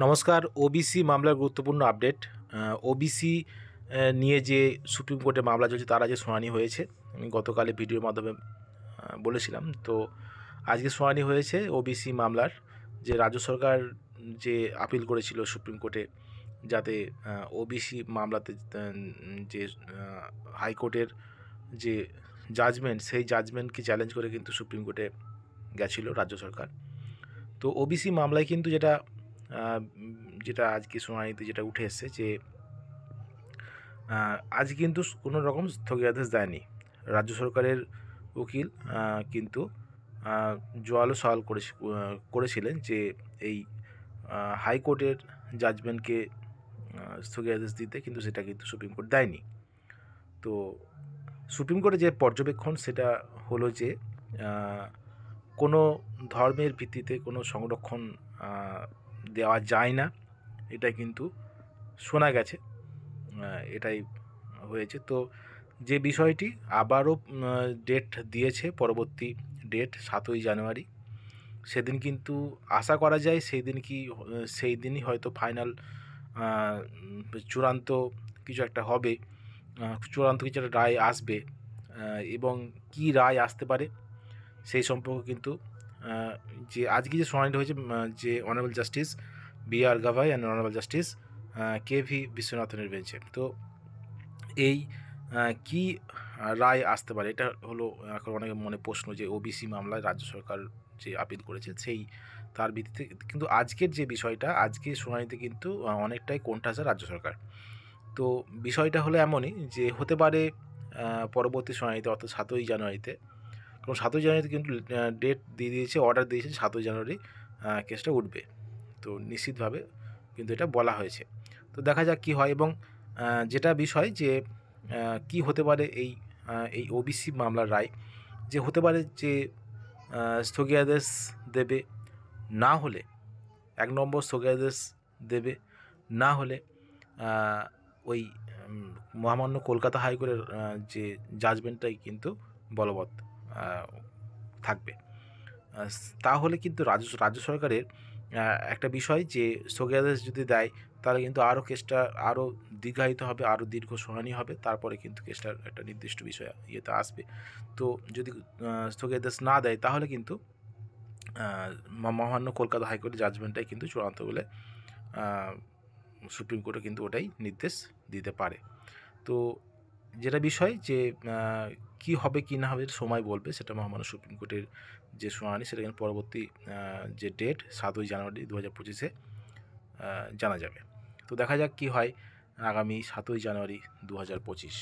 নমস্কার। ওবিসি মামলার গুরুত্বপূর্ণ আপডেট। ওবিসি নিয়ে যে সুপ্রিম কোর্টে মামলা চলছে তার আজকে শুনানি হয়েছে। আমি গতকালে ভিডিওর মাধ্যমে বলেছিলাম। তো আজকে শুনানি হয়েছে ওবিসি মামলার, যে রাজ্য সরকার যে আপিল করেছিল সুপ্রিম কোর্টে, যাতে ওবিসি মামলাতে যে হাইকোর্টের যে জাজমেন্ট, সেই জাজমেন্টকে চ্যালেঞ্জ করে কিন্তু সুপ্রিম কোর্টে গেছিল রাজ্য সরকার। তো ওবিসি মামলায় কিন্তু যেটা আজকে শুনানিতে যেটা উঠে এসেছে, যে আজ কিন্তু কোনো রকম স্থগিতাদেশ দেয়নি রাজ্য সরকারের উকিল। কিন্তু জোরালো সওয়াল করেছিলেন যে এই হাইকোর্টের জাজমেন্টকে স্থগিতাদেশ দিতে, কিন্তু সেটা কিন্তু সুপ্রিম কোর্ট দেয়নি। তো সুপ্রিম কোর্টে যে পর্যবেক্ষণ সেটা হলো যে কোনো ধর্মের ভিত্তিতে কোনো সংরক্ষণ দেওয়া যায় না, এটা কিন্তু শোনা গেছে, এটাই হয়েছে। তো যে বিষয়টি আবারও ডেট দিয়েছে, পরবর্তী ডেট 7ই জানুয়ারি। সেদিন কিন্তু আশা করা যায় সেই দিনই হয়তো ফাইনাল চূড়ান্ত কিছু একটা হবে, চূড়ান্ত কিছু একটা রায় আসবে। এবং কি রায় আসতে পারে সেই সম্পর্কে কিন্তু যে আজকে যে শুনানিটা হয়েছে, যে honourable justice B R. Gavai and honourable justice K V. বিশ্বনাথনের বেঞ্চে। তো এই কি রায় আসতে পারে, এটা হলো এখন অনেকের মনে প্রশ্ন, যে ওবিসি মামলায় রাজ্য সরকার যে আপিল করেছে তার ভিত্তিতে কিন্তু আজকের যে বিষয়টা, আজকের শুনানিতে কিন্তু অনেকটাই কোণঠাসা রাজ্য সরকার। তো বিষয়টা হলো এমনই যে হতে পারে পরবর্তী শুনানিতে, অর্থাৎ 7ই জানুয়ারিতে, কারণ 7ই জানুয়ারিতে কিন্তু ডেট দিয়ে দিয়েছে, অর্ডার দিয়েছে 7ই জানুয়ারি কেসটা উঠবে। তো নিশ্চিতভাবে কিন্তু এটা বলা হয়েছে। তো দেখা যাক কী হয়। এবং যেটা বিষয় যে কী হতে পারে এই ওবিসি মামলার রায়, যে হতে পারে যে স্থগিতাদেশ দেবে, না হলে 1 নম্বর স্থগিতাদেশ দেবে, না হলে ওই মহামান্য কলকাতা হাইকোর্টের যে জাজমেন্টটাই কিন্তু বলবৎ থাকবে। তাহলে কিন্তু রাজ্য সরকারের একটা বিষয়, যে স্থগিতাদেশ যদি দেয়, তাহলে কিন্তু আরও কেসটা আরও দীর্ঘায়িত হবে, আরও দীর্ঘ শুনানি হবে, তারপরে কিন্তু কেসটার একটা নির্দিষ্ট বিষয় ইয়েতে আসবে। তো যদি স্থগিতাদেশ না দেয়, তাহলে কিন্তু মহামান্য কলকাতা হাইকোর্টের জাজমেন্টটাই কিন্তু চূড়ান্ত বলে সুপ্রিম কোর্টে কিন্তু ওটাই নির্দেশ দিতে পারে। তো যেটা বিষয়, যে কী হবে কি না হবে সময় বলবে, সেটা মহামান্য সুপ্রিম কোর্টের যে শুনানি, সেটা কিন্তু পরবর্তী যে ডেট 7ই জানুয়ারি 2025-এ জানা যাবে। তো দেখা যাক কী হয় আগামী 7ই জানুয়ারি 2025।